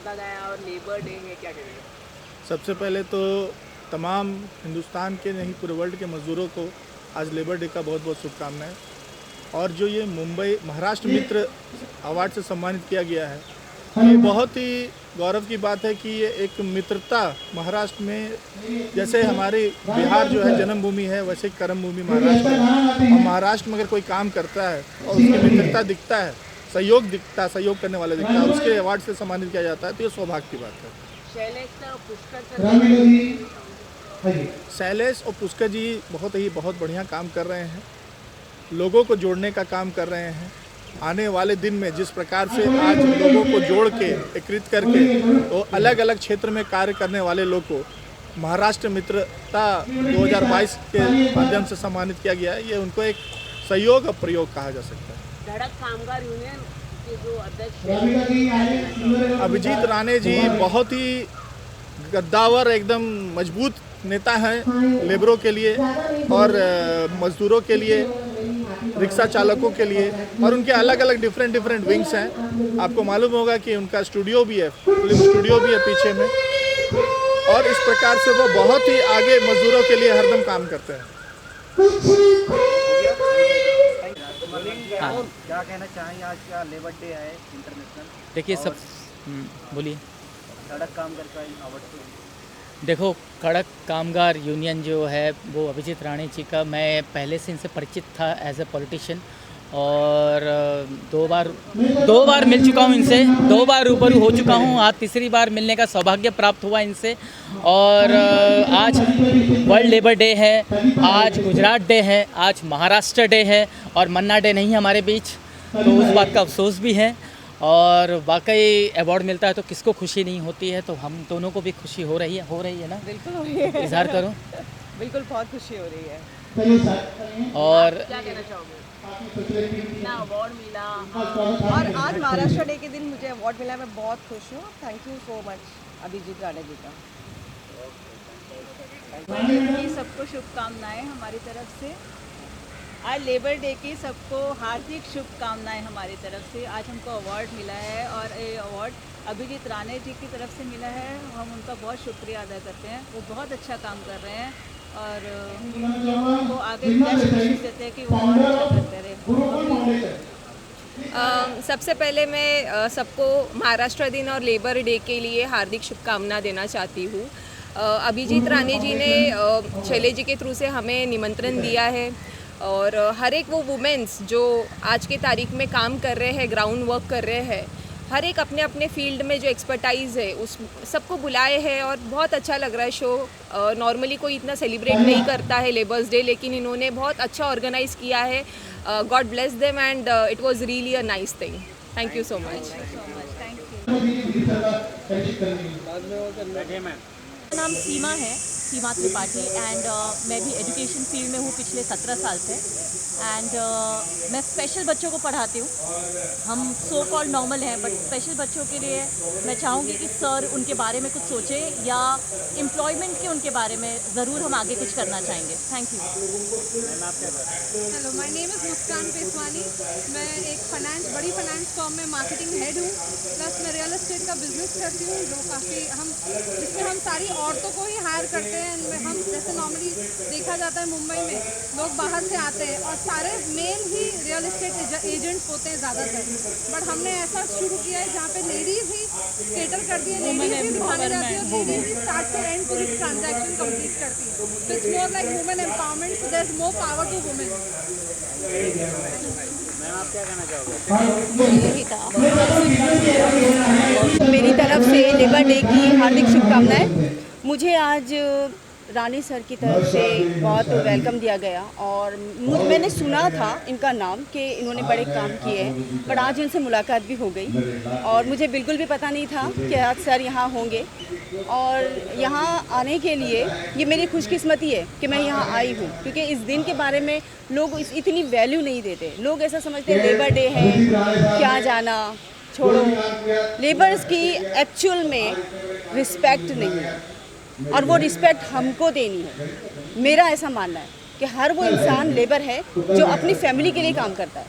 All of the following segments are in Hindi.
मनाता गया और लेबर डे है, क्या कहेंगे? सबसे पहले तो तमाम हिंदुस्तान के नहीं पूरे वर्ल्ड के मज़दूरों को आज लेबर डे का बहुत बहुत शुभकामनाएं। और जो ये मुंबई महाराष्ट्र मित्र अवार्ड से सम्मानित किया गया है, ये बहुत ही गौरव की बात है कि ये एक मित्रता महाराष्ट्र में, जैसे हमारी बिहार जो है जन्मभूमि है, वैसे कर्म भूमि महाराष्ट्र है। और महाराष्ट्र में अगर कोई काम करता है और उसकी मित्रता दिखता है, सहयोग दिखता है, सहयोग करने वाला दिखता है, उसके अवार्ड से सम्मानित किया जाता है, तो ये सौभाग्य की बात है। शैलेश और पुष्कर जी बहुत बढ़िया काम कर रहे हैं, लोगों को जोड़ने का काम कर रहे हैं। आने वाले दिन में जिस प्रकार से आज लोगों को जोड़ के एकत्रित करके तो अलग अलग क्षेत्र में कार्य करने वाले लोग को महाराष्ट्र मित्रता 2022 के माध्यम से सम्मानित किया गया है, ये उनको एक सहयोग और प्रयोग कहा जा सकता है। धड़क कामगार यूनियन के जो अध्यक्ष हैं अभिजीत राणे जी बहुत ही गद्दावर, एकदम मजबूत नेता हैं लेबरों के लिए और मजदूरों के लिए, रिक्शा चालकों के लिए, और उनके अलग अलग डिफरेंट विंग्स हैं। आपको मालूम होगा कि उनका स्टूडियो भी है, फिल्म स्टूडियो भी है पीछे में, और इस प्रकार से वो बहुत ही आगे मजदूरों के लिए हरदम काम करते हैं। हाँ। क्या कहना चाहेंगे, आज का लेबर डे है इंटरनेशनल? देखिए सब बोलिए। सड़क काम करता है अवार्ड। देखो, कड़क कामगार यूनियन जो है वो अभिजीत राणे जी का, मैं पहले से इनसे परिचित था एज ए पॉलिटिशियन, और दो बार मिल चुका हूँ इनसे, 2 बार रूबरू हो चुका हूँ, आज तीसरी बार मिलने का सौभाग्य प्राप्त हुआ इनसे। और आज वर्ल्ड लेबर डे है, आज गुजरात डे है, आज महाराष्ट्र डे है, और मन्ना डे नहीं हमारे बीच, तो उस बात का अफसोस भी है। और वाकई अवार्ड मिलता है तो किसको खुशी नहीं होती है, तो हम दोनों को भी खुशी हो रही है ना? बिल्कुल हो रही है। इजहार करो। बिल्कुल बहुत खुशी हो रही है। और क्या कहना चाहोगे? इतना अवार्ड मिला और आज महाराष्ट्र डे के दिन मुझे अवार्ड मिला, मैं बहुत खुश हूँ। Thank you so much Abhijeet Rane ji का। सबको शुभकामनाएं हमारी तरफ से। आज लेबर डे की सबको हार्दिक शुभकामनाएं हमारी तरफ से। आज हमको अवार्ड मिला है और ये अवार्ड अभिजीत राणे जी की तरफ से मिला है। हम उनका बहुत शुक्रिया अदा करते हैं, वो बहुत अच्छा काम कर रहे हैं और उनको आगे बेस्ट कोशिश देते हैं कि वो और अच्छा करते रहे। सबसे पहले मैं सबको महाराष्ट्र दिन और लेबर डे के लिए हार्दिक शुभकामना देना चाहती हूँ। अभिजीत राणे जी ने शैलेश जी के थ्रू से हमें निमंत्रण दिया है, और हर एक वो वुमेन्स जो आज के तारीख में काम कर रहे हैं, ग्राउंड वर्क कर रहे हैं, हर एक अपने अपने फील्ड में जो एक्सपर्टाइज़ है उस सबको बुलाए हैं, और बहुत अच्छा लग रहा है शो। नॉर्मली कोई इतना सेलिब्रेट नहीं करता है लेबर्स डे, लेकिन इन्होंने बहुत अच्छा ऑर्गेनाइज़ किया है। God bless them and it was really a nice thing. Thank you so much. मेरा नाम सीमा त्रिपाठी एंड मैं भी एजुकेशन फील्ड में हूँ पिछले 17 साल से। एंड मैं स्पेशल बच्चों को पढ़ाती हूँ। हम सो कॉल्ड नॉर्मल हैं, बट स्पेशल बच्चों के लिए मैं चाहूँगी कि सर उनके बारे में कुछ सोचें, या एम्प्लॉयमेंट के उनके बारे में ज़रूर हम आगे कुछ करना चाहेंगे। Thank you. Hello, my name is Muskan Peswani. मैं एक बड़ी फाइनेंस फर्म में मार्केटिंग हेड हूँ, प्लस मैं रियल एस्टेट का बिजनेस करती हूँ, जो जिसमें हम सारी औरतों को ही हायर करते हैं। हम जैसे नॉर्मली देखा जाता है मुंबई में लोग बाहर से आते हैं और सारे मेल ही रियल एस्टेट एजेंट्स होते हैं ज़्यादातर, बट हमने ऐसा शुरू किया है जहाँ पे लेडीज़ ही केटर करती है, लेडीज़ ही दिखाने जाती है, लेडीज़ ही स्टार्ट से एंड पूरी ट्रांजैक्शन कंप्लीट करती है। तो it's more like women empowerment, so there is more power to women. आप क्या कहना चाहोगे? मेरी तरफ से लेबर डे की हार्दिक शुभकामनाएं। मुझे आज रानी सर की तरफ से बहुत वेलकम दिया गया, और मैंने सुना था इनका नाम कि इन्होंने बड़े काम किए हैं, पर आज इनसे मुलाकात भी हो गई, और मुझे बिल्कुल भी पता नहीं था कि आज सर यहाँ होंगे। और यहाँ आने के लिए ये मेरी खुशकिस्मती है कि मैं यहाँ आई हूँ, क्योंकि इस दिन के बारे में लोग इतनी वैल्यू नहीं देते। लोग ऐसा समझते हैं लेबर डे है, क्या जाना, छोड़ो। लेबर्स की एक्चुअल में रिस्पेक्ट नहीं है, और वो रिस्पेक्ट हमको देनी है। मेरा ऐसा मानना है कि हर वो इंसान लेबर है जो अपनी फैमिली के लिए काम करता है।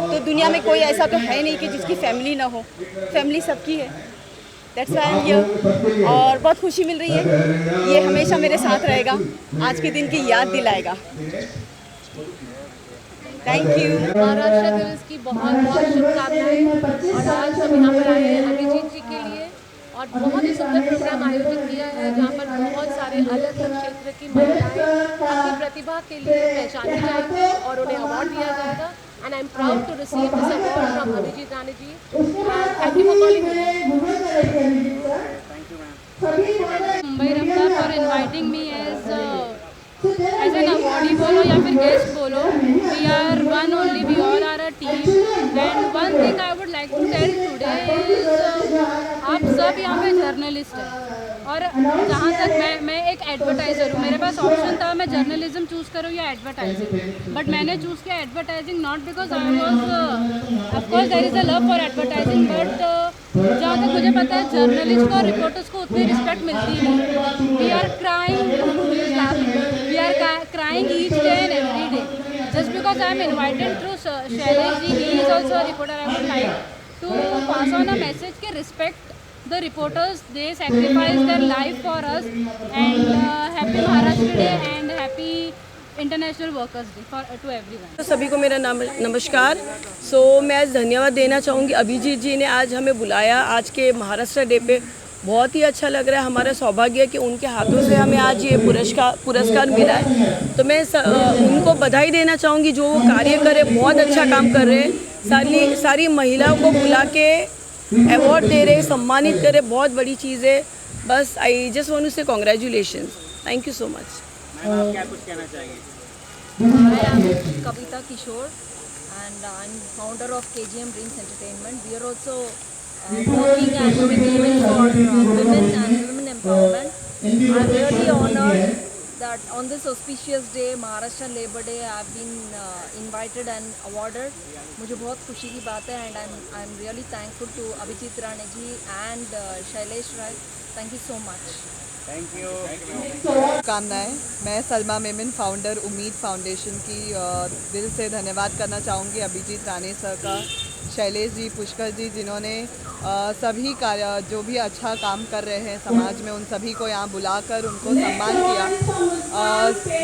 तो दुनिया में कोई ऐसा तो है नहीं कि जिसकी फैमिली ना हो, फैमिली सबकी है। That's why I am here. और बहुत खुशी मिल रही है, ये हमेशा मेरे साथ रहेगा, आज के दिन की याद दिलाएगा। Thank you. महाराष्ट्र दिवस की बहुत बहुत शुभकामनाएं। और आज हम यहाँ पर आए हैं अभिजीत जी के लिए और बहुत ही सुंदर प्रोग्राम आयोजित किया है जहाँ पर बहुत सारे अलग अलग क्षेत्र की महिलाएं अपनी प्रतिभा के लिए पहचानी जाएंगी और उन्हें अवार्ड दिया जाएगा। And I am proud to receive this award from Abhijeet Rane ji. Thank you for calling me. Mumbai Ramada for inviting me as an awardee बोलो या फिर गेस्ट बोलो। We are one only, we all are a team. And one thing I would like to tell today is आप सब यहाँ पे जर्नलिस्ट हैं और जहाँ तक मैं एक एडवर्टाइज़र हूँ, मेरे पास ऑप्शन था मैं जर्नलिज्म चूज़ करूँ या एडवर्टाइजिंग, बट मैंने चूज़ किया advertising not because I was of course there is a love for advertising, but जहाँ तक मुझे पता है जर्नलिस्ट को और रिपोर्टर्स को उतनी रिस्पेक्ट मिलती नहीं। We are crying each day and every day. Just because I am invited through Shailesh ji, he is also a reporter. I would like to pass on a message कि respect the reporters. They sacrifice their life for us. And happy Maharashtra Day and happy international workers day for to everyone. सभी को मेरा नमस्कार। मैं आज धन्यवाद देना चाहूँगी अभिजीत जी ने आज हमें बुलाया आज के महाराष्ट्र डे पे। बहुत ही अच्छा लग रहा है, हमारा सौभाग्य है कि उनके हाथों से हमें आज ये पुरस्कार मिला है। तो मैं उनको बधाई देना चाहूँगी, जो वो कार्य करे बहुत अच्छा काम कर रहे हैं। सारी महिलाओं को बुला के अवार्ड दे रहे, सम्मानित करे, बहुत बड़ी चीज़ है। बस आई जस्ट वांट टू से congratulation. Thank you so much. Ma'am आप क्या कुछ कहना चाहेंगे? I am Kavita Kishore and I am founder of KGM Dreams Entertainment. We are also working and doing for women and women empowerment. I am really honored that on this auspicious day, Maharashtra Labour Day, I have been invited and awarded. मुझे बहुत खुशी की बात है and I am really thankful to Abhijit Rane ji and Shailesh Rai. Thank you so much. Thank you. शुभकामनाएं। मैं सलमा मेमन फाउंडर उम्मीद फाउंडेशन की दिल से धन्यवाद करना चाहूँगी अभिजीत राणे सर का, शैलेश जी, पुष्कर जी, जिन्होंने सभी कार्य जो भी अच्छा काम कर रहे हैं समाज में, उन सभी को यहाँ बुलाकर उनको सम्मान किया।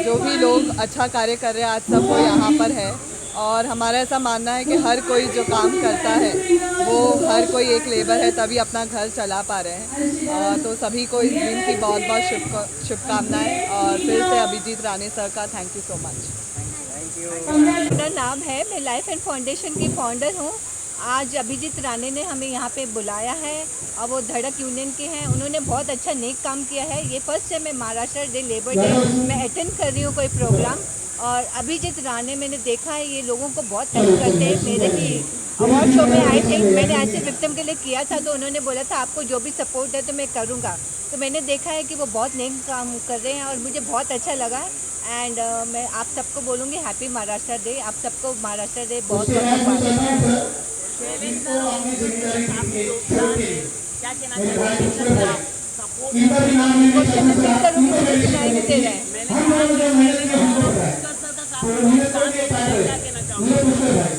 जो भी लोग अच्छा कार्य कर रहे हैं आज सब वो यहाँ पर है और हमारा ऐसा मानना है कि हर कोई जो काम करता है वो हर कोई एक लेबर है तभी अपना घर चला पा रहे हैं। तो सभी को इस दिन की बहुत बहुत शुभकामनाएं और फिर से अभिजीत राणे सर का थैंक यू सो मच। मेरा नाम है, मैं लाइफ एंड फाउंडेशन की फाउंडर हूँ। आज अभिजीत राणे ने हमें यहाँ पे बुलाया है और वो धड़क यूनियन के हैं। उन्होंने बहुत अच्छा नेक काम किया है। ये फर्स्ट है मैं महाराष्ट्र डे लेबर डे मैं अटेंड कर रही हूँ कोई प्रोग्राम, और अभिजीत राणे मैंने देखा है ये लोगों को बहुत हेल्प करते हैं। मेरे भी अवार्ड शो में आई थी, मैंने ऐसे विक्टिम के लिए किया था तो उन्होंने बोला था आपको जो भी सपोर्ट है तो मैं करूँगा। तो मैंने देखा है कि वो बहुत नेक काम कर रहे हैं और मुझे बहुत अच्छा लगा। एंड मैं आप सबको बोलूँगी हैप्पी महाराष्ट्र डे। आप सबको महाराष्ट्र डे बहुत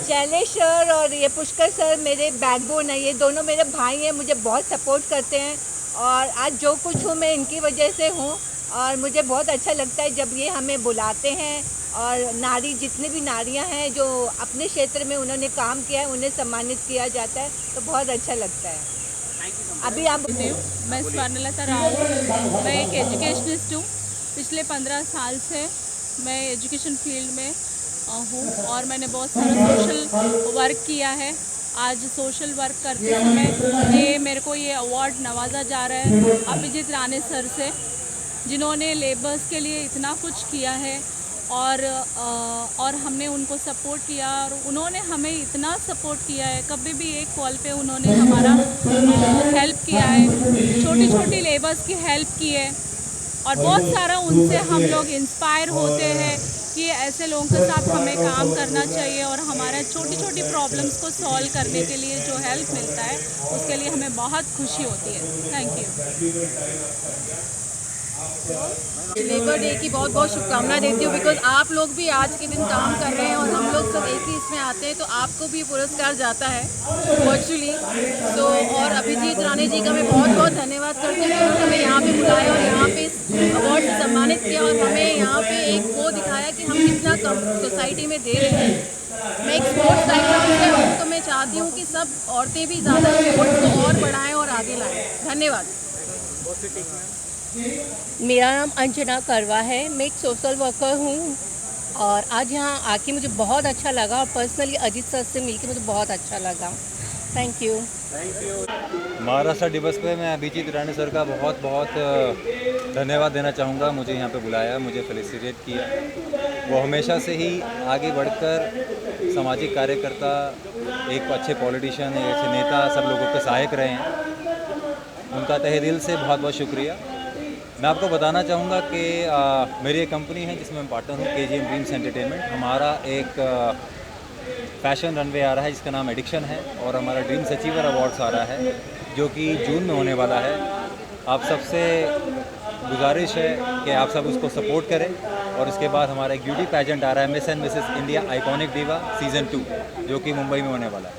शैलेश सर और ये पुष्कर सर मेरे बैकबोन है, ये दोनों मेरे भाई हैं, मुझे बहुत सपोर्ट करते हैं और आज जो कुछ हूँ मैं इनकी वजह से हूँ। और मुझे बहुत अच्छा लगता है जब ये हमें बुलाते हैं और नारी जितनी भी नारियाँ हैं जो अपने क्षेत्र में उन्होंने काम किया है उन्हें सम्मानित किया जाता है, तो बहुत अच्छा लगता है। अभी आप मैं स्वर्णलता राव, मैं एक एजुकेशनिस्ट हूँ। पिछले 15 साल से मैं एजुकेशन फील्ड में हूँ और मैंने बहुत सारा सोशल वर्क किया है। आज सोशल वर्क करते समय ये मेरे को ये अवार्ड नवाजा जा रहा है अभिजीत राणे सर से, जिन्होंने लेबर्स के लिए इतना कुछ किया है और हमने उनको सपोर्ट किया और उन्होंने हमें इतना सपोर्ट किया है। कभी भी एक कॉल पे उन्होंने हमारा हेल्प किया है, छोटी छोटी लेबर्स की हेल्प की है और बहुत सारा उनसे हम लोग इंस्पायर होते हैं कि ऐसे लोगों के साथ हमें काम करना चाहिए और हमारे छोटी छोटी प्रॉब्लम्स को सॉल्व करने के लिए जो हेल्प मिलता है उसके लिए हमें बहुत खुशी होती है। Thank you. लेबर डे की बहुत बहुत शुभकामनाएं देती हूँ, बिकॉज आप लोग भी आज के दिन काम कर रहे हैं और हम लोग सब एक ही इसमें आते हैं, तो आपको भी पुरस्कार जाता है वर्चुअली। सो और अभिजीत राणे जी का मैं बहुत बहुत धन्यवाद करती हूँ कि उन्होंने हमें यहाँ पे बुलाया और यहाँ पे इस अवार्ड से सम्मानित किया और हमें यहाँ पे एक वो दिखाया कि हम कितना कम सोसाइटी में दे रहे हैं। मैं एक स्पोर्ट्स बैकग्राउंड से हूँ, तो मैं चाहती हूँ कि सब औरतें भी ज़्यादा स्पोर्ट्स को और बढ़ाएँ और आगे लाएँ। धन्यवाद। मेरा नाम अंजना करवा है, मैं एक सोशल वर्कर हूँ और आज यहाँ आके मुझे बहुत अच्छा लगा और पर्सनली अजीत सर से मिलके मुझे बहुत अच्छा लगा। Thank you. महाराष्ट्र दिवस पे मैं अभिजीत राणे सर का बहुत बहुत धन्यवाद देना चाहूँगा। मुझे यहाँ पे बुलाया, मुझे फेलिसिटेट किया। वो हमेशा से ही आगे बढ़कर सामाजिक कार्यकर्ता, एक अच्छे पॉलिटिशियन, एक अच्छे नेता, सब लोगों के सहायक रहे हैं। उनका तहे दिल से बहुत बहुत शुक्रिया। मैं आपको बताना चाहूँगा कि मेरी एक कंपनी है जिसमें मैं पार्टनर हूँ, KGM ड्रीम्स एंटरटेनमेंट। हमारा एक फैशन रनवे आ रहा है जिसका नाम एडिक्शन है और हमारा ड्रीम्स अचीवर अवार्ड्स आ रहा है जो कि जून में होने वाला है। आप सबसे गुजारिश है कि आप सब उसको सपोर्ट करें। और इसके बाद हमारा एक ब्यूटी पैजेंट आ रहा है, miss and Mrs India iconic diva season 2, जो कि मुंबई में होने वाला है।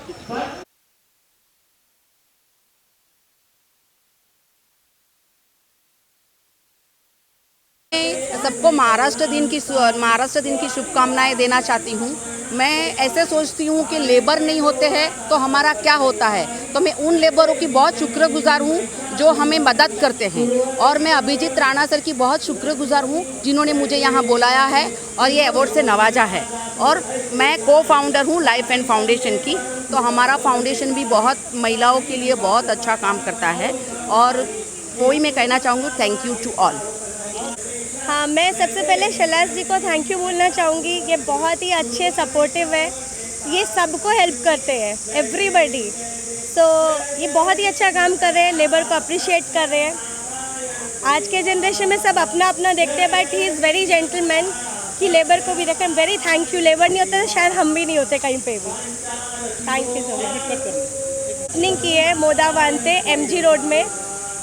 सबको महाराष्ट्र दिन की शुभकामनाएं देना चाहती हूँ। मैं ऐसे सोचती हूँ कि लेबर नहीं होते हैं तो हमारा क्या होता है, तो मैं उन लेबरों की बहुत शुक्रगुजार हूँ जो हमें मदद करते हैं। और मैं अभिजीत राणा सर की बहुत शुक्रगुजार हूँ जिन्होंने मुझे यहाँ बुलाया है और ये अवार्ड से नवाजा है। और मैं को-फाउंडर हूँ लाइफ एंड फाउंडेशन की, तो हमारा फाउंडेशन भी बहुत महिलाओं के लिए बहुत अच्छा काम करता है। और वही मैं कहना चाहूँगी, थैंक यू टू ऑल। हाँ, मैं सबसे पहले शैलाश जी को थैंक यू बोलना चाहूँगी। ये बहुत ही अच्छे सपोर्टिव है, ये सबको हेल्प करते हैं, एवरीबडी। सो ये बहुत ही अच्छा काम कर रहे हैं, लेबर को अप्रिशिएट कर रहे हैं। आज के जनरेशन में सब अपना अपना देखते हैं, but he is very gentleman कि लेबर को भी देखें। Very thank you. लेबर नहीं होते तो शायद हम भी नहीं होते कहीं पे भी। Thank you so much. Opening की है मोदावान पे MG रोड में,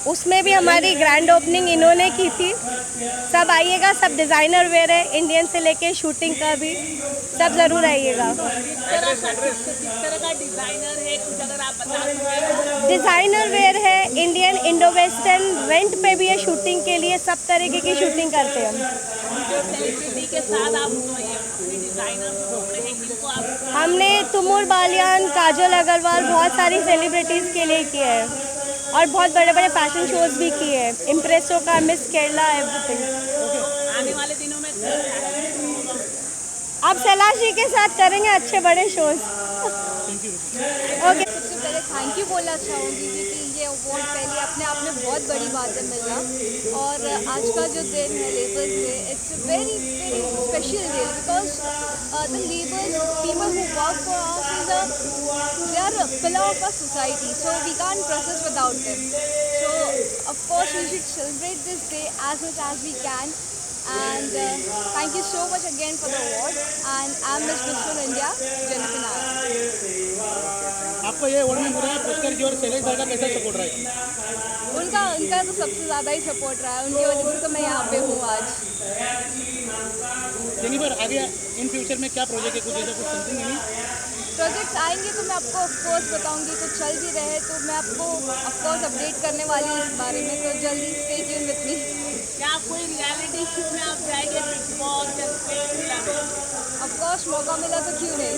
उसमें भी हमारी ग्रैंड ओपनिंग इन्होंने की थी। सब आइएगा, सब डिज़ाइनर वेयर है, इंडियन से लेके शूटिंग का भी, सब ज़रूर आइएगा। डिज़ाइनर वेयर है, इंडियन, इंडो वेस्टर्न, रेंट पे भी है शूटिंग के लिए, सब तरीके की शूटिंग करते हैं हमने तुमुर बालियान, काजल अग्रवाल, बहुत सारी सेलिब्रिटीज़ के लिए किया है और बहुत बड़े बड़े फैशन शोज भी किए हैं, इम्प्रेसो का, मिस केरला, एवरीथिंग। आने वाले दिनों में आप शैलाश जी के साथ करेंगे अच्छे बड़े शोज। ओके। सबसे पहले थैंक यू बोलना चाहूँगी क्योंकि ये अवार्ड पहले अपने आप में बहुत बड़ी बात है मिलना, और आज का जो दिन है labours day, it's very very special day because the labours, people who work for us, they are a pillar of our society, so we can't process without them. So of course we should celebrate this day as much as we can. And thank you so much again for the award. And I'm Miss Mr. India, Jennifer Nair. आपको ये अवार्ड में बुलाया, पुष्कर जी और शैलेश सर का कैसा सपोर्ट रहा है? उनका तो सबसे ज़्यादा ही सपोर्ट रहा है, उनकी वजह से तो मैं यहाँ पे हूँ आज। जेनिफर, आगे इन फ्यूचर में क्या प्रोजेक्ट है, कुछ ऐसा कुछ समथिंग नहीं? प्रोजेक्ट्स आएंगे तो मैं आपको ऑफकोर्स बताऊंगी, कुछ चल भी रहे तो मैं आपको ऑफकोर्स अपडेट करने वाली हूँ इस बारे में, तो जल्दी स्टे ट्यून विद मी। क्या कोई रियलिटी शो में आप जाएंगे? ऑफकोर्स मौका मिला तो क्यों नहीं।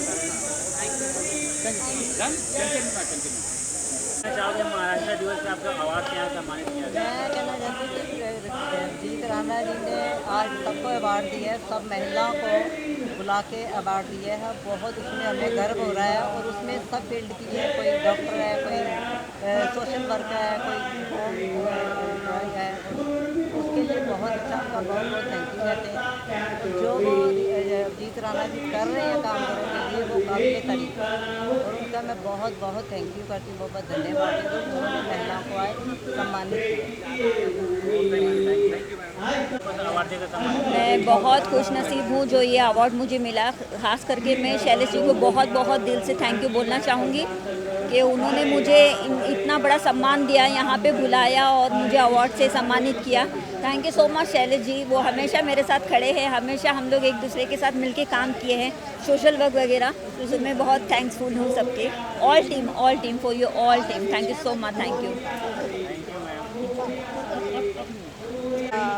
चाहोगे महाराष्ट्र दिवस पे आपका अवार्ड क्या सम्मानित किया गया? मैं कहना चाहती हूँ कि अभिजीत राणा जी ने आज सबको अवार्ड दिया है, सब महिलाओं को बुला के अवार्ड दिया है, बहुत उसमें हमें गर्व हो रहा है। और उसमें सब फील्ड की है, कोई डॉक्टर है, कोई सोशल वर्कर है, कोई होम है, उसके लिए बहुत अच्छा, उनका बहुत बहुत थैंक यू कहते हैं। जो अभिजीत राणा जी कर रहे हैं काम करों के लिए, वो काबिल तारीफ है और उनका मैं बहुत बहुत थैंक यू करती हूँ, बहुत धन्यवाद देती हूँ उन्होंने महिलाओं को आज सम्मानित किया। मैं बहुत खुश नसीब हूँ जो ये अवार्ड मुझे मिला। ख़ास करके मैं शैलेश जी को बहुत बहुत दिल से थैंक यू बोलना चाहूँगी कि उन्होंने मुझे इतना बड़ा सम्मान दिया, यहाँ पे बुलाया और मुझे अवार्ड से सम्मानित किया। Thank you so much Shailesh ji, वो हमेशा मेरे साथ खड़े हैं, हमेशा हम लोग एक दूसरे के साथ मिलके काम किए हैं, सोशल वर्क वगैरह, तो उसमें बहुत थैंक्सफुल हूँ सबके, all team for you all team, thank you so much, thank you.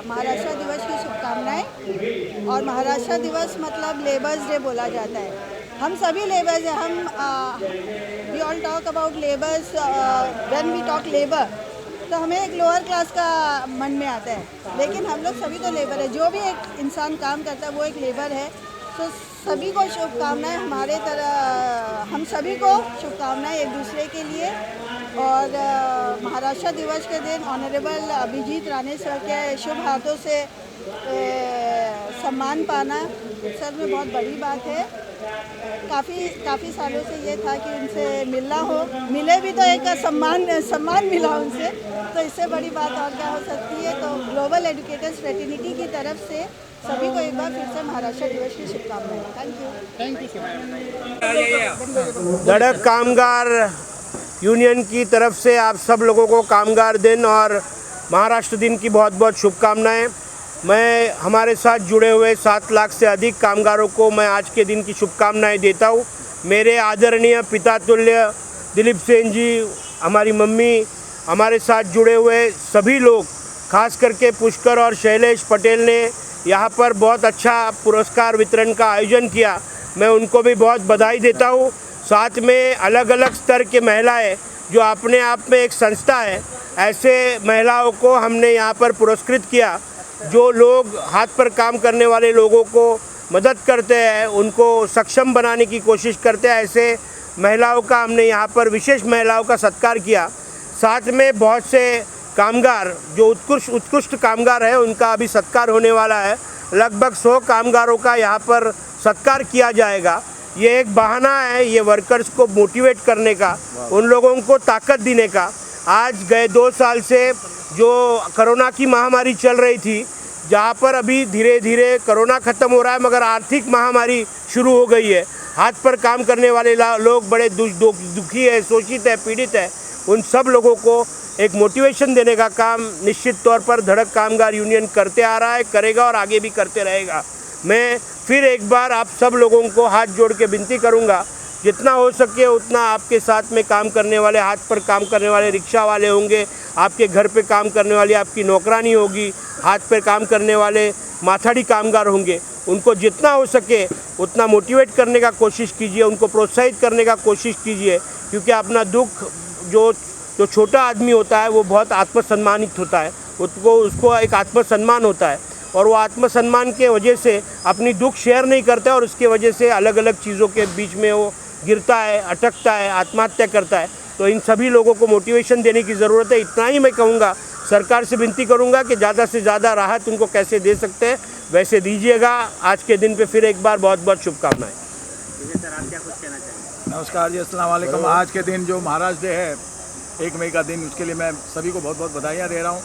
Maharashtra दिवस की शुभकामनाएं। और महाराष्ट्र दिवस मतलब लेबर्स डे बोला जाता है। हम सभी लेबर्स हैं, हम we all talk about labours, when we talk labour तो हमें एक लोअर क्लास का मन में आता है, लेकिन हम लोग सभी तो लेबर है। जो भी एक इंसान काम करता है वो एक लेबर है। तो सभी को शुभकामनाएं, हमारे तरह हम सभी को शुभकामनाएं एक दूसरे के लिए। और महाराष्ट्र दिवस के दिन ऑनरेबल अभिजीत राणे सर के शुभ हाथों से सम्मान पाना सर में बहुत बड़ी बात है। काफ़ी सालों से ये था कि उनसे मिलना हो, मिले भी तो एक सम्मान मिला उनसे, तो इससे बड़ी बात और क्या हो सकती है। तो ग्लोबल एजुकेटर्स फ्रेटर्निटी की तरफ से सभी को एक बार फिर से महाराष्ट्र दिवस की शुभकामनाएं। Thank you. धड़क कामगार यूनियन की तरफ से आप सब लोगों को कामगार दिन और महाराष्ट्र दिन की बहुत बहुत शुभकामनाएं। मैं हमारे साथ जुड़े हुए 7 लाख से अधिक कामगारों को मैं आज के दिन की शुभकामनाएं देता हूं। मेरे आदरणीय पिता तुल्य दिलीप सेन जी, हमारी मम्मी, हमारे साथ जुड़े हुए सभी लोग, खास करके पुष्कर और शैलेश पटेल ने यहाँ पर बहुत अच्छा पुरस्कार वितरण का आयोजन किया, मैं उनको भी बहुत बधाई देता हूँ। साथ में अलग अलग स्तर के महिलाएं जो अपने आप में एक संस्था है, ऐसे महिलाओं को हमने यहाँ पर पुरस्कृत किया। जो लोग हाथ पर काम करने वाले लोगों को मदद करते हैं, उनको सक्षम बनाने की कोशिश करते हैं, ऐसे महिलाओं का हमने यहाँ पर विशेष महिलाओं का सत्कार किया। साथ में बहुत से कामगार जो उत्कृष्ट कामगार है, उनका अभी सत्कार होने वाला है। लगभग 100 कामगारों का यहाँ पर सत्कार किया जाएगा। ये एक बहाना है ये वर्कर्स को मोटिवेट करने का, उन लोगों को ताकत देने का। आज गए 2 साल से जो कोरोना की महामारी चल रही थी, जहाँ पर अभी धीरे धीरे कोरोना ख़त्म हो रहा है, मगर आर्थिक महामारी शुरू हो गई है। हाथ पर काम करने वाले लोग बड़े दुखी है, शोषित है, पीड़ित है। उन सब लोगों को एक मोटिवेशन देने का काम निश्चित तौर पर धड़क कामगार यूनियन करते आ रहा है, करेगा और आगे भी करते रहेगा। मैं फिर एक बार आप सब लोगों को हाथ जोड़ के विनती करूंगा, जितना हो सके उतना आपके साथ में काम करने वाले, हाथ पर काम करने वाले रिक्शा वाले होंगे, आपके घर पे काम करने वाली आपकी नौकरानी होगी, हाथ पर काम करने वाले माथाड़ी कामगार होंगे, उनको जितना हो सके उतना मोटिवेट करने का कोशिश कीजिए, उनको प्रोत्साहित करने का कोशिश कीजिए। क्योंकि अपना दुख जो छोटा आदमी होता है वो बहुत आत्मसम्मानित होता है, उसको एक आत्मसम्मान होता है, और वो आत्मसम्मान के वजह से अपनी दुख शेयर नहीं करता है, और उसके वजह से अलग अलग चीज़ों के बीच में वो गिरता है, अटकता है, आत्महत्या करता है। तो इन सभी लोगों को मोटिवेशन देने की ज़रूरत है। इतना ही मैं कहूँगा, सरकार से विनती करूँगा कि ज़्यादा से ज़्यादा राहत उनको कैसे दे सकते हैं वैसे दीजिएगा। आज के दिन पे फिर एक बार बहुत बहुत शुभकामनाएं। नमस्कार जी, अस्सलाम वालेकुम। आज के दिन जो महाराष्ट्र डे है, 1 मई का दिन, उसके लिए मैं सभी को बहुत बहुत बधाइयाँ दे रहा हूँ,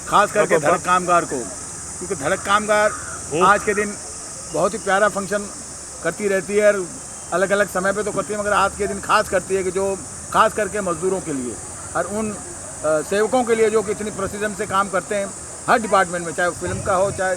खास करके धड़क कामगार को। क्योंकि धड़क कामगार आज के दिन बहुत ही प्यारा फंक्शन करती रहती है, अलग अलग समय पे तो करती है, मगर आज के दिन खास करती है कि जो खास करके मज़दूरों के लिए और उन सेवकों के लिए जो कि इतनी प्रेसिजन से काम करते हैं हर डिपार्टमेंट में, चाहे फिल्म का हो, चाहे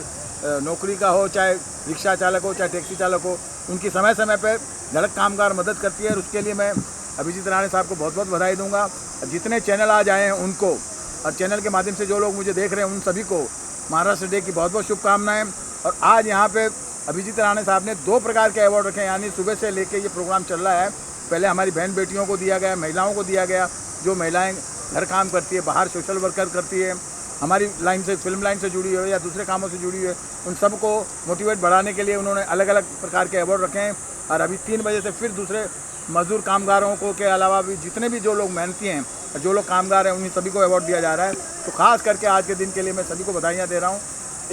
नौकरी का हो, चाहे रिक्शा चालक हो, चाहे टैक्सी चालक हो, उनकी समय समय पर धड़क कामगार मदद करती है। और उसके लिए मैं अभिजीत राणे साहब को बहुत बहुत बधाई दूंगा। जितने चैनल आज आए हैं उनको, और चैनल के माध्यम से जो लोग मुझे देख रहे हैं उन सभी को महाराष्ट्र डे की बहुत बहुत शुभकामनाएं। और आज यहाँ पे अभिजीत राणे साहब ने 2 प्रकार के अवार्ड रखे हैं, यानी सुबह से लेके ये प्रोग्राम चल रहा है। पहले हमारी बहन बेटियों को दिया गया, महिलाओं को दिया गया, जो महिलाएं घर काम करती है, बाहर सोशल वर्कर करती है, हमारी लाइन से, फिल्म लाइन से जुड़ी हुई है या दूसरे कामों से जुड़ी हुई है, उन सबको मोटिवेट बढ़ाने के लिए उन्होंने अलग अलग प्रकार के अवार्ड रखे हैं। और अभी 3 बजे से फिर दूसरे मजदूर कामगारों को के अलावा भी जितने भी जो लोग मेहनती हैं, जो लोग कामगार हैं, उन्हीं सभी को अवार्ड दिया जा रहा है। तो खास करके आज के दिन के लिए मैं सभी को बधाइयाँ दे रहा हूँ।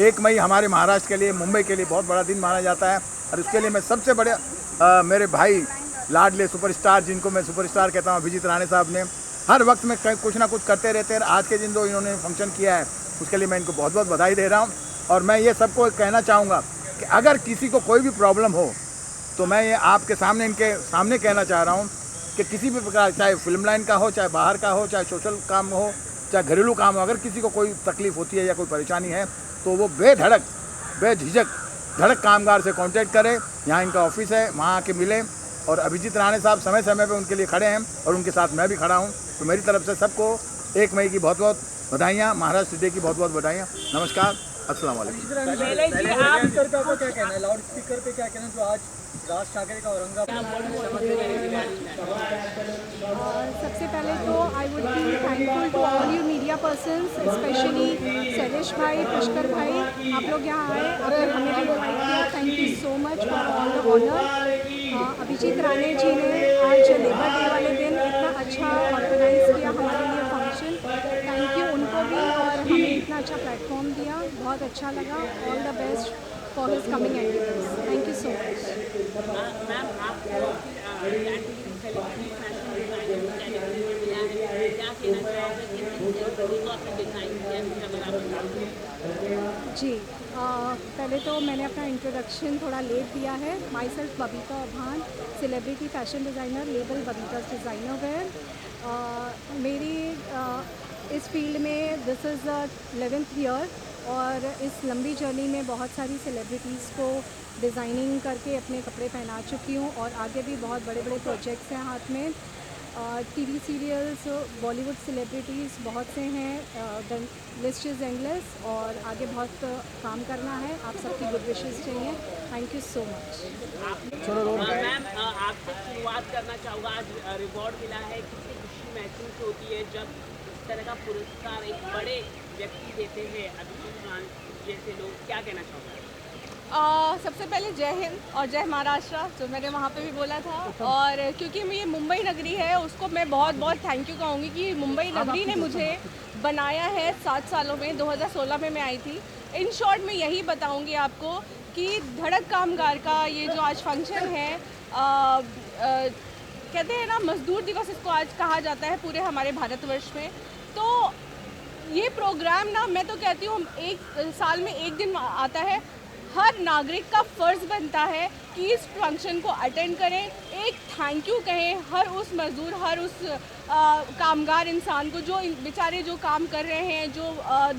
1 मई हमारे महाराष्ट्र के लिए, मुंबई के लिए बहुत बड़ा दिन माना जाता है, और उसके लिए मैं सबसे बड़े मेरे भाई लाडले सुपरस्टार, जिनको मैं सुपरस्टार कहता हूँ, अभिजीत राणे साहब ने हर वक्त में कुछ ना कुछ करते रहते हैं। आज के दिन जो इन्होंने फंक्शन किया है उसके लिए मैं इनको बहुत बहुत बधाई दे रहा हूँ। और मैं ये सबको कहना चाहूँगा कि अगर किसी को कोई भी प्रॉब्लम हो तो मैं ये आपके सामने, इनके सामने कहना चाह रहा हूँ कि किसी भी प्रकार, चाहे फिल्म लाइन का हो, चाहे बाहर का हो, चाहे सोशल काम हो, चाहे घरेलू काम हो, अगर किसी को कोई तकलीफ होती है या कोई परेशानी है तो वो बेधड़क बेझिझक धड़क कामगार से कांटेक्ट करें। यहाँ इनका ऑफिस है, वहाँ आके मिलें। और अभिजीत राणे साहब समय समय पे उनके लिए खड़े हैं और उनके साथ मैं भी खड़ा हूँ। तो मेरी तरफ से सबको 1 मई की बहुत बहुत बधाइयाँ, महाराष्ट्र डे की बहुत बहुत बधाइयाँ। नमस्कार, अस्सलाम वालेकुम। सरकार को क्या कहना है, लाउड स्पीकर पे क्या कहना है जो आज राज ठाकरे का सबसे पहले तो I would be thankful to all you media persons, specially Shailesh भाई, पुष्कर भाई, आप लोग यहाँ आए, आपने हमें भी इन्वाइट किया। Thank you so much for all the honour. Abhijeet Rane ji ने आज लेबर डे वाले दिन इतना अच्छा ऑर्गेनाइज किया हमारे लिए फंक्शन। थैंक यू उनको भी, और हमें इतना अच्छा प्लेटफॉर्म दिया, बहुत अच्छा लगा। All the best for his coming activities. Thank you so much. जी पहले तो मैंने अपना इंट्रोडक्शन थोड़ा लेट दिया है। Myself Babita Abhan, celebrity fashion designer, label बबीता's डिज़ाइनर वेयर। मेरी इस फील्ड में this is the 11th year, और इस लंबी जर्नी में बहुत सारी सेलिब्रिटीज़ को डिज़ाइनिंग करके अपने कपड़े पहना चुकी हूँ, और आगे भी बहुत बड़े बड़े प्रोजेक्ट्स हैं हाथ में। टीवी सीरियल्स, बॉलीवुड सेलिब्रिटीज़ बहुत से हैं, द लिस्ट इज़ एंडलेस, और आगे बहुत काम करना है। आप सबकी गुड विशेस चाहिए। Thank you so much. Ma'am आपसे शुरुआत करना चाहूँगा, आज रिवॉर्ड मिला है, कितनी खुशी महसूस होती है जब इस तरह का पुरस्कार एक बड़े व्यक्ति देते हैं, अभिजीत राणे जैसे लोग, क्या कहना चाहूँगा? सबसे पहले जय हिंद और जय महाराष्ट्र, जो मैंने वहाँ पे भी बोला था। और क्योंकि ये मुंबई नगरी है, उसको मैं बहुत बहुत थैंक यू कहूँगी कि मुंबई नगरी ने मुझे बनाया है 7 सालों में। 2016 में मैं आई थी। इन शॉर्ट मैं यही बताऊँगी आपको कि धड़क कामगार का ये जो आज फंक्शन है, कहते हैं ना मजदूर दिवस इसको आज कहा जाता है पूरे हमारे भारतवर्ष में। तो ये प्रोग्राम ना, मैं तो कहती हूँ 1 साल में 1 दिन आता है। हर नागरिक का फ़र्ज़ बनता है कि इस फंक्शन को अटेंड करें, एक थैंक यू कहें हर उस मज़दूर, हर उस कामगार इंसान को जो बेचारे जो काम कर रहे हैं, जो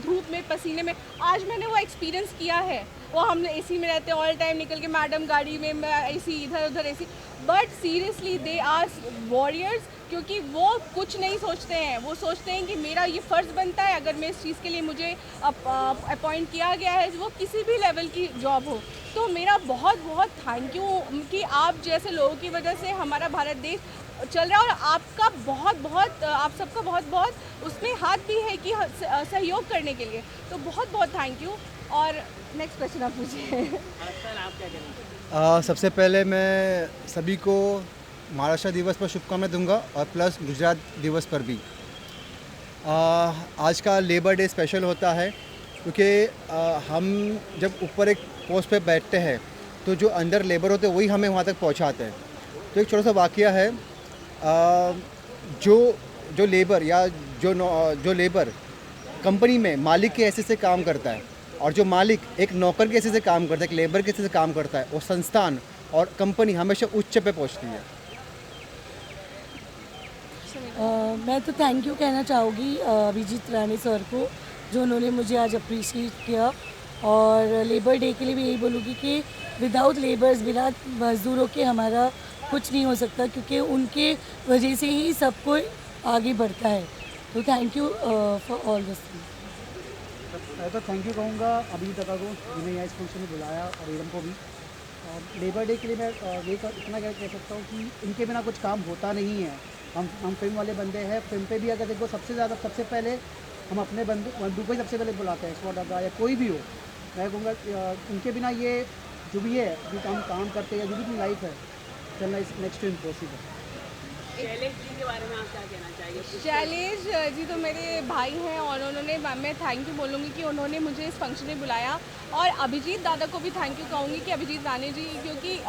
धूप में पसीने में। आज मैंने वो एक्सपीरियंस किया है। वो हम एसी में रहते हैं ऑल टाइम, निकल के मैडम गाड़ी में एसी, इधर उधर AC, but seriously they are warriors, क्योंकि वो कुछ नहीं सोचते हैं। वो सोचते हैं कि मेरा ये फ़र्ज़ बनता है, अगर मैं इस चीज़ के लिए मुझे अपॉइंट किया गया है, वो किसी भी लेवल की जॉब हो। तो मेरा बहुत बहुत थैंक यू कि आप जैसे लोगों की वजह से हमारा भारत देश चल रहा है, और आपका बहुत बहुत, आप सबका बहुत बहुत उसमें हाथ भी है कि सहयोग करने के लिए। तो बहुत बहुत थैंक यू। और नेक्स्ट क्वेश्चन आप पूछिए। सर आप क्या करेंगे? सबसे पहले मैं सभी को महाराष्ट्र दिवस पर शुभकामनाएं दूंगा, और प्लस गुजरात दिवस पर भी। आज का लेबर डे स्पेशल होता है क्योंकि हम जब ऊपर एक पोस्ट पे बैठते हैं तो जो अंदर लेबर होते हैं वही हमें वहाँ तक पहुँचाते हैं। तो एक छोटा सा वाक़या है, जो लेबर या जो लेबर कंपनी में मालिक के हैसियत से काम करता है, और जो मालिक एक नौकर के हैसियत से काम करता है, एक लेबर के हैसियत से काम करता है, वो संस्थान और कंपनी हमेशा उच्च पे पहुँचती है। मैं तो थैंक यू कहना चाहूँगी अभिजीत राणे सर को, जो उन्होंने मुझे आज अप्रिशिएट किया। और लेबर डे के लिए भी यही बोलूँगी कि विदाउट लेबर्स, बिना मज़दूरों के हमारा कुछ नहीं हो सकता, क्योंकि उनके वजह से ही सब कोई आगे बढ़ता है। तो thank you for all this thing. मैं तो थैंक यू कहूँगा अभिजीत दादा को, जिन्हें यहाँ इस फंक्शन में बुलाया, और एडम को भी। लेबर डे के लिए मैं इतना कह सकता हूँ कि इनके बिना कुछ काम होता नहीं है। हम फिल्म वाले बंदे हैं, फिल्म पे भी अगर देखो सबसे पहले हम अपने बंदूक को ही सबसे पहले बुलाते हैं, स्क्वाड दादा या कोई भी हो। मैं कहूँगा उनके बिना ये जो भी है अभी हम काम करते हैं, जो भी लाइफ है चलना इस next to impossible. Shailesh ji के बारे में आप क्या कहना चाहिए? शैलेश जी तो मेरे भाई हैं, और उन्होंने, मैं थैंक यू बोलूँगी कि उन्होंने मुझे इस फंक्शन में बुलाया। और अभिजीत दादा को भी थैंक यू कहूँगी कि अभिजीत राणे जी, क्योंकि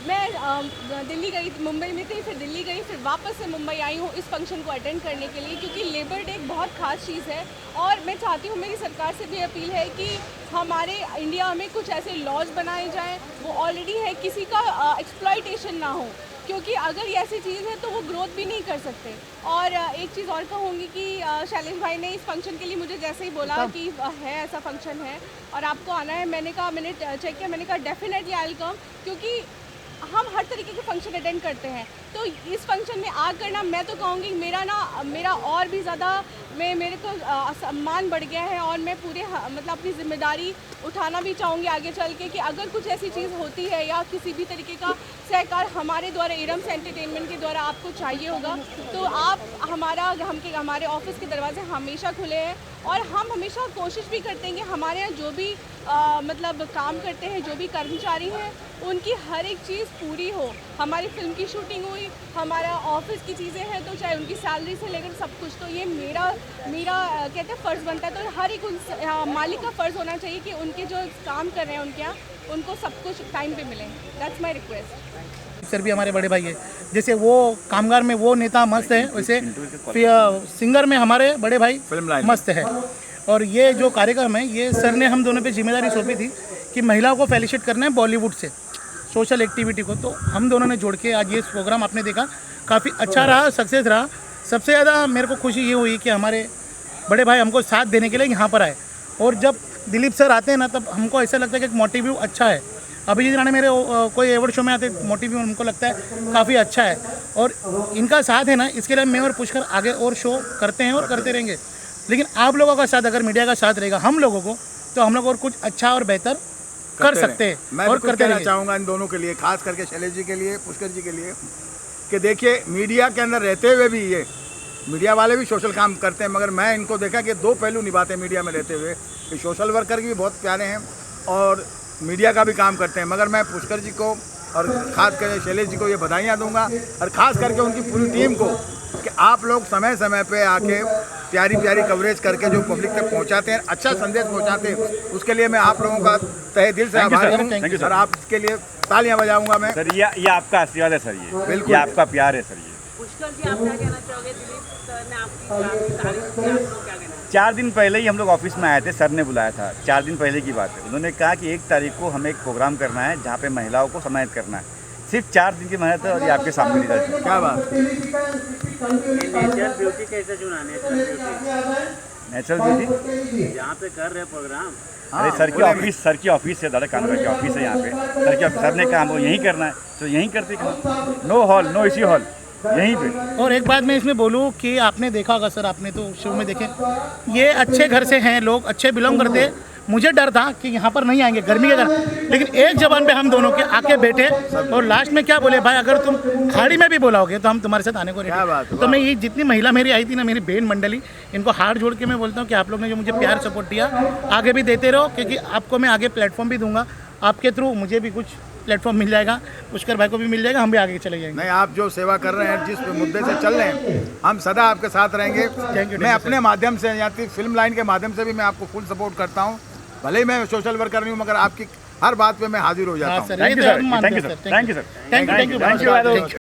मैं दिल्ली गई, मुंबई में थी, फिर दिल्ली गई, फिर वापस से मुंबई आई हूँ इस फंक्शन को अटेंड करने के लिए, क्योंकि लेबर डे एक बहुत ख़ास चीज़ है। और मैं चाहती हूँ, मेरी सरकार से भी अपील है कि हमारे इंडिया में कुछ ऐसे लॉज बनाए जाएं, वो ऑलरेडी है, किसी का एक्सप्लॉइटेशन ना हो। क्योंकि अगर ये ऐसी चीज़ है तो वो ग्रोथ भी नहीं कर सकते। और एक चीज़ और कहूँगी कि शैलेश भाई ने इस फंक्शन के लिए मुझे जैसे ही बोला कि है ऐसा फंक्शन है और आपको आना है, मैंने चेक किया, मैंने कहा डेफिनेटली आई विल कम, क्योंकि हम हर तरीके के फंक्शन अटेंड करते हैं। तो इस फंक्शन में आ करना, मैं तो कहूँगी मेरा और भी ज़्यादा मेरे को सम्मान बढ़ गया है और मैं पूरे मतलब अपनी ज़िम्मेदारी उठाना भी चाहूँगी आगे चल के कि अगर कुछ ऐसी चीज़ होती है या किसी भी तरीके का सहकार हमारे द्वारा इरम्स एंटरटेनमेंट के द्वारा आपको चाहिए होगा तो आप हमारे ऑफिस के दरवाजे हमेशा खुले हैं और हम हमेशा कोशिश भी करते हैं कि हमारे यहाँ जो भी मतलब काम करते हैं, जो भी कर्मचारी हैं, उनकी हर एक चीज़ पूरी हो। हमारी फिल्म की शूटिंग हुई, हमारा ऑफिस की चीज़ें हैं, तो चाहे उनकी सैलरी से लेकर सब कुछ, तो ये मेरा कहते हैं फ़र्ज़ बनता है। तो हर एक मालिक का फ़र्ज़ होना चाहिए कि उनके जो काम कर रहे हैं उनके यहाँ उनको सब कुछ टाइम पे मिले। That's my request. सर भी हमारे बड़े भाई है, जैसे वो कामगार में वो नेता मस्त है, वैसे सिंगर में हमारे बड़े भाई मस्त है। और ये जो कार्यक्रम है, ये सर ने हम दोनों पे जिम्मेदारी सौंपी थी कि महिलाओं को फेलिसिट करना है बॉलीवुड से सोशल एक्टिविटी को, तो हम दोनों ने जोड़ के आज ये प्रोग्राम आपने देखा, काफ़ी अच्छा रहा, सक्सेस रहा। सबसे ज़्यादा मेरे को खुशी ये हुई कि हमारे बड़े भाई हमको साथ देने के लिए यहाँ पर आए, और जब दिलीप सर आते हैं ना तब हमको ऐसा लगता है कि एक मोटिव अच्छा है। अभिजीत राणे मेरे कोई अवार्ड शो में आते मोटिव उनको लगता है काफ़ी अच्छा है, और इनका साथ है ना, इसके लिए मैं और पुष्कर आगे और शो करते हैं और करते रहेंगे। लेकिन आप लोगों का साथ, अगर मीडिया का साथ रहेगा हम लोगों को, तो हम लोग और कुछ अच्छा और बेहतर कर सकते हैं। मैं और करते रहना चाहूँगा इन दोनों के लिए, खास करके शैलेश जी के लिए, पुष्कर जी के लिए, कि देखिए मीडिया के अंदर रहते हुए भी ये मीडिया वाले भी सोशल काम करते हैं, मगर मैं इनको देखा कि दो पहलू निभाते हैं मीडिया में रहते हुए। ये सोशल वर्कर भी बहुत प्यारे हैं और मीडिया का भी काम करते हैं। मगर मैं पुष्कर जी को और ख़ास करके शैलेश जी को ये बधाइयाँ दूंगा, और ख़ास करके उनकी पूरी टीम को, कि आप लोग समय समय पे आके प्यारी प्यारी कवरेज करके जो पब्लिक तक पहुंचाते हैं, अच्छा संदेश पहुंचाते हैं, उसके लिए मैं आप लोगों का तहे दिल से आभारी हूँ और आपके लिए तालियां बजाऊंगा मैं। सर ये आपका आशीर्वाद है सर, ये बिल्कुल आपका प्यार है सर। ये पुष्कर जी, आप क्या कहना चाहोगे? दिलीप सर ने आपकी तारीफ की, आपको क्या कहना? 4 दिन पहले ही हम लोग ऑफिस में आए थे, सर ने बुलाया था, 4 दिन पहले की बात है। उन्होंने कहा कि 1 तारीख को हमें एक प्रोग्राम करना है जहाँ पे महिलाओं को सम्मानित करना है। सिर्फ 4 दिन की मेहनत है और ये आपके सामने रिजल्ट है। क्या बात। नेचुरल ब्यूटी कैसे चुना? नेचुरल ब्यूटी यहाँ पे कर रहे प्रोग्राम। अरे सर की ऑफिस है, दादा कानून की ऑफिस है यहाँ पे। सर ने कहा हमको यहीं करना है, तो यहीं करते। नो हॉल, नो इसी हॉल, यहीं पे। और एक बात मैं इसमें बोलूँ कि आपने देखा होगा सर, आपने तो शो में देखे, ये अच्छे घर से हैं लोग, अच्छे बिलोंग करते हैं। मुझे डर था कि यहाँ पर नहीं आएंगे गर्मी के कारण, लेकिन एक जबान पे हम दोनों के आके बैठे और लास्ट में क्या बोले, भाई अगर तुम खाड़ी में भी बोलाओगे तो हम तुम्हारे साथ आने को रेडी। तो मैं ये जितनी महिला मेरी आई थी ना, मेरी बहन मंडली, इनको हाथ जोड़ के मैं बोलता हूँ कि आप लोग ने जो मुझे प्यार सपोर्ट दिया, आगे भी देते रहो, क्योंकि आपको मैं आगे प्लेटफॉर्म भी दूंगा। आपके थ्रू मुझे भी कुछ प्लेटफॉर्म मिल जाएगा, पुष्कर भाई को भी मिल जाएगा, हम भी आगे चले जाएंगे। नहीं, आप जो सेवा कर रहे हैं, जिस मुद्दे से चल रहे हैं, हम सदा आपके साथ रहेंगे। मैं अपने माध्यम से, यहाँ की फिल्म लाइन के माध्यम से भी मैं आपको फुल सपोर्ट करता हूँ। भले ही मैं सोशल वर्कर नहीं हूँ, मगर आपकी हर बात पे मैं हाजिर हो जाता हूँ। Thank you sir, thank you sir, thank you sir, thank you.